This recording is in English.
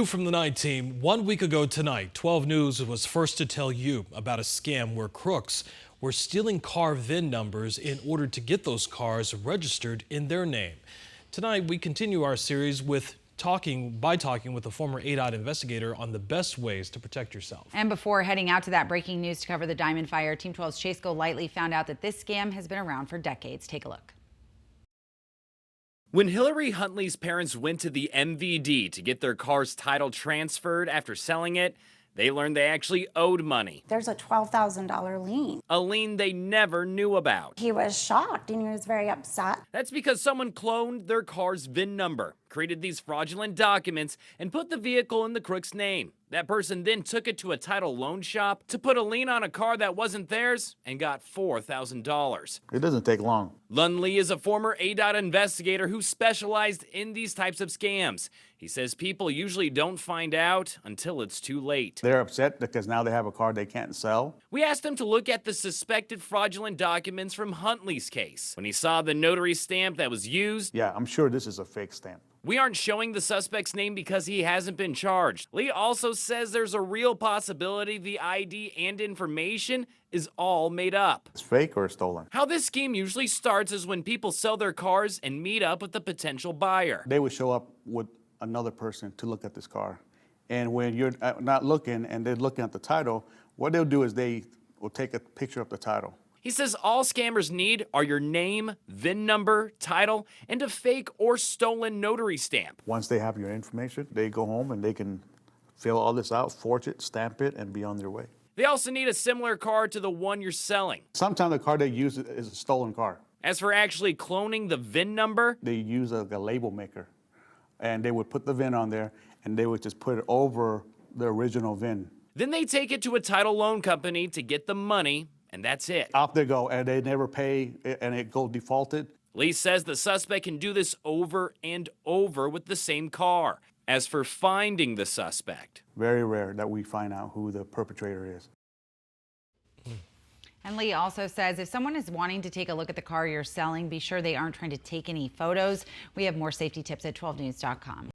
From the night team, 1 week ago tonight, 12 News was first to tell you about a scam where crooks were stealing car VIN numbers in order to get those cars registered in their name. Tonight, we continue our series with talking with a former ADOT investigator on the best ways to protect yourself. And before heading out to that breaking news to cover the Diamond Fire, Team 12's Chase Golightly found out that this scam has been around for decades. Take a look. When Hillary Huntley's parents went to the MVD to get their car's title transferred after selling it, they learned they actually owed money. There's a $12,000 lien. A lien they never knew about. He was shocked and he was very upset. That's because someone cloned their car's VIN number, created these fraudulent documents, and put the vehicle in the crook's name. That person then took it to a title loan shop to put a lien on a car that wasn't theirs and got $4,000. It doesn't take long. Lun Lee is a former ADOT investigator who specialized in these types of scams. He says people usually don't find out until it's too late. They're upset because now they have a car they can't sell. We asked him to look at the suspected fraudulent documents from Huntley's case. When he saw the notary stamp that was used, Yeah, I'm sure this is a fake stamp. we aren't showing the suspect's name because he hasn't been charged. Lee also says there's a real possibility the ID and information is all made up. It's fake or stolen. How this scheme usually starts is when people sell their cars and meet up with the potential buyer. They would show up with another person to look at this car. And when you're not looking and they're looking at the title, what they'll do is they will take a picture of the title. He says all scammers need are your name, VIN number, title, and a fake or stolen notary stamp. Once they have your information, they go home and they can fill all this out, forge it, stamp it, and be on their way. They also need a similar car to the one you're selling. Sometimes the car they use is a stolen car. As for actually cloning the VIN number, They use a label maker, and they would put the VIN on there, and they would just put it over the original VIN. then they take it to a title loan company to get the money, and that's it. Out they go, and they never pay, and it goes defaulted. Lee says the suspect can do this over and over with the same car. As for finding the suspect, Very rare that we find out who the perpetrator is. And Lee also says if someone is wanting to take a look at the car you're selling, be sure they aren't trying to take any photos. We have more safety tips at 12news.com.